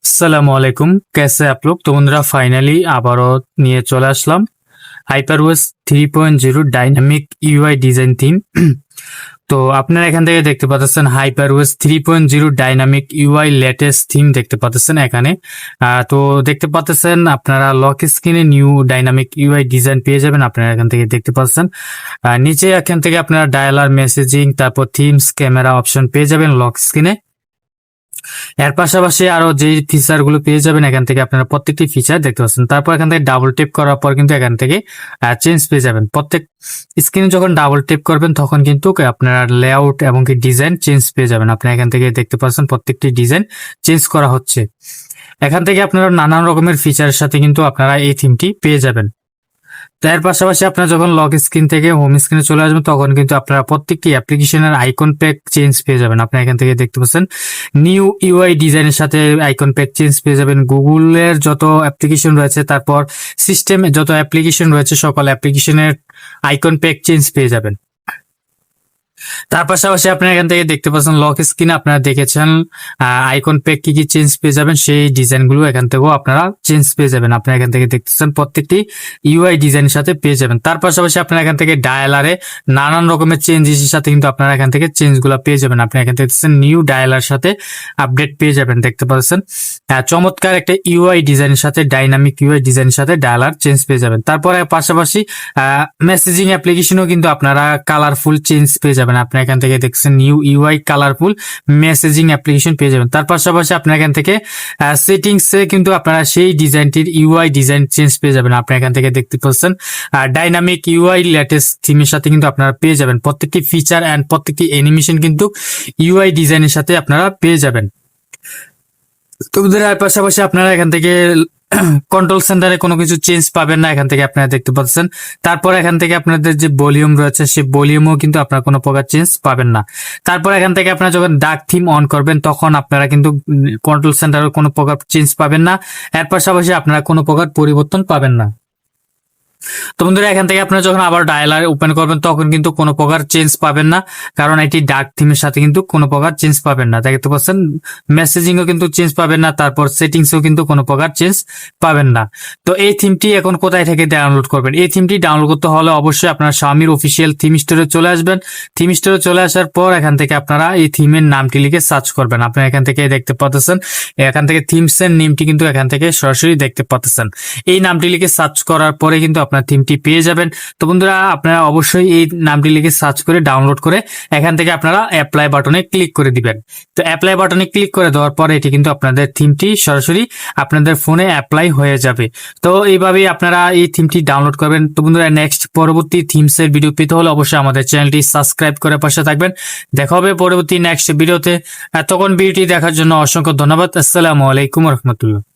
আসসালামু আলাইকুম, कैसे आप लोग। তো বন্ধুরা ফাইনালি আবারও নিয়ে চলে আসলাম HyperOS 3.0 dynamic UI design theme. তো আপনারা এখান থেকে দেখতে পাচ্ছেন HyperOS 3.0 dynamic UI latest theme দেখতে পাচ্ছেন এখানে। তো দেখতে পাচ্ছেন আপনারা লক স্ক্রিনে নিউ ডাইনামিক ইউআই ডিজাইন পেয়ে যাবেন। আপনারা এখান থেকে দেখতে পাচ্ছেন নিচে এখান থেকে আপনারা ডায়ালার, মেসেজিং, তারপর থিমস, ক্যামেরা অপশন পেয়ে যাবেন লক স্ক্রিনে। এর পাশাপাশি আরো যে ফিচার গুলো পেয়ে যাবেন এখান থেকে আপনারা প্রত্যেকটি ফিচার দেখতে পাচ্ছেন। তারপর এখান থেকে ডাবল টেপ করার পর কিন্তু এখান থেকে চেঞ্জ পেয়ে যাবেন। প্রত্যেক স্ক্রিনে যখন ডাবল টেপ করবেন তখন কিন্তু আপনারা লেআউট এবং কি ডিজাইন চেঞ্জ পেয়ে যাবেন। আপনি এখান থেকে দেখতে পাচ্ছেন প্রত্যেকটি ডিজাইন চেঞ্জ করা হচ্ছে। এখান থেকে আপনারা নানান রকমের ফিচারের সাথে কিন্তু আপনারা এই থিমটি পেয়ে যাবেন। তার পাশাপাশি আপনারা যখন লক স্ক্রিন থেকে হোম স্ক্রিনে চলে আসবেন তখন কিন্তু আপনারা প্রত্যেকটি অ্যাপ্লিকেশনের আইকন প্যাক চেঞ্জ পেয়ে যাবেন। আপনি এখান থেকে দেখতে পাচ্ছেন নিউ ইউআই ডিজাইনের সাথে আইকন প্যাক চেঞ্জ পেয়ে যাবেন। গুগলের যত অ্যাপ্লিকেশন রয়েছে, তারপর সিস্টেমে যত অ্যাপ্লিকেশন রয়েছে সকল অ্যাপ্লিকেশনের আইকন প্যাক চেঞ্জ পেয়ে যাবেন। তার পাশাপাশি আপনারা এখান থেকে দেখতে পাচ্ছেন লক স্ক্রিনে আপনারা দেখেছেন আইকন প্যাক কি কি চেঞ্জ পেয়ে যাবেন, সেই ডিজাইনগুলো এখান থেকেও আপনারা চেঞ্জ পেয়ে যাবেন। আপনারা এখান থেকে দেখতেছেন প্রত্যেকটি ইউআই ডিজাইনের সাথে পেয়ে যাবেন। তার পাশাপাশি আপনারা এখান থেকে ডায়ালারে নানান রকমের চেঞ্জের সাথে কিন্তু আপনারা এখান থেকে চেঞ্জগুলো পেয়ে যাবেন। আপনারা এখান থেকে দেখতেছেন নিউ ডায়ালার সাথে আপডেট পেয়ে যাবেন। দেখতে পাচ্ছেন চমৎকার একটা ইউআই ডিজাইনের সাথে, ডাইনামিক ইউআই ডিজাইনের সাথে ডায়ালার চেঞ্জ পেয়ে যাবেন। তারপরে পাশাপাশি মেসেজিং অ্যাপ্লিকেশনও কিন্তু আপনারা কালারফুল চেঞ্জ পেয়ে যাবেন। আপনারা এখান থেকে দেখছেন new UI colourful messaging application পেয়ে যাবেন। তার পাশাপাশি আপনারা এখান থেকে সেটিংসে কিন্তু আপনারা সেই ডিজাইনটির ইউআই ডিজাইন চেঞ্জ পেয়ে যাবেন। আপনারা এখান থেকে দেখতে পাচ্ছেন ডাইনামিক ইউআই লেটেস্ট থিমের সাথে কিন্তু আপনারা পেয়ে যাবেন। প্রত্যেকটি ফিচার অ্যান্ড প্রত্যেকটি অ্যানিমেশন কিন্তু ইউআই ডিজাইনের সাথে আপনারা পেয়ে যাবেন। তো এর পাশাপাশি আপনারা এখান থেকে কন্ট্রোল সেন্টারে কোনো কিছু চেঞ্জ পাবেন না, এখান থেকে আপনারা দেখতে পাচ্ছেন। তারপর এখান থেকে আপনাদের যে ভলিউম রয়েছে সেই ভলিউমও কিন্তু আপনারা কোনো প্রকার চেঞ্জ পাবেন না। তারপর এখান থেকে আপনারা যখন ডার্ক থিম অন করবেন তখন আপনারা কিন্তু কন্ট্রোল সেন্টারে কোনো প্রকার চেঞ্জ পাবেন না। এর পাশাপাশি আপনারা কোনো প্রকার পরিবর্তন পাবেন না। তো বন্ধুরা এখান থেকে আপনারা যখন আবার ডায়ালার ওপেন করবেন তখন কিন্তু কোনো প্রকার চেঞ্জ পাবেন না, কারণ এটি ডার্ক থিমের সাথে কিন্তু কোনো প্রকার চেঞ্জ পাবেন না। দেখতে পাচ্ছেন মেসেজিংও কিন্তু চেঞ্জ পাবেন না, তারপর সেটিংসও কিন্তু কোনো প্রকার চেঞ্জ পাবেন না। তো এই থিমটি এখন কোথায় থেকে ডাউনলোড করবেন? এই থিমটি ডাউনলোড করতে হলে অবশ্যই আপনারা শাওমির অফিসিয়াল থিম স্টোরে চলে আসবেন। থিম স্টোরে চলে আসার পর এখান থেকে আপনারা এই থিমের নামটি লিখে সার্চ করবেন। আপনারা এখান থেকে দেখতে পাচ্ছেন এখান থেকে থিমসের নেমটি কিন্তু এখান থেকে সরাসরি দেখতে পাচ্ছেন। এই নামটি লিখে সার্চ করার পরে কিন্তু আপনার থিমটি পেয়ে যাবেন। তো বন্ধুরা আপনারা অবশ্যই এই নামটি লিখে সার্চ করে ডাউনলোড করে এখান থেকে আপনারা অ্যাপ্লাই বাটনে ক্লিক করে দিবেন। তো অ্যাপ্লাই বাটনে ক্লিক করে দেওয়ার পরে এটি কিন্তু আপনাদের থিমটি সরাসরি আপনাদের ফোনে অ্যাপ্লাই হয়ে যাবে। তো এইভাবেই আপনারা এই থিমটি ডাউনলোড করবেন। তো বন্ধুরা নেক্সট পরবর্তী থিমসের ভিডিও পেতে হলে অবশ্যই আমাদের চ্যানেলটি সাবস্ক্রাইব করে পাশে থাকবেন। দেখা হবে পরবর্তী নেক্সট ভিডিওতে। এতক্ষণ ভিডিওটি দেখার জন্য অসংখ্য ধন্যবাদ। আসসালামু আলাইকুম রহমতুল্লাহ।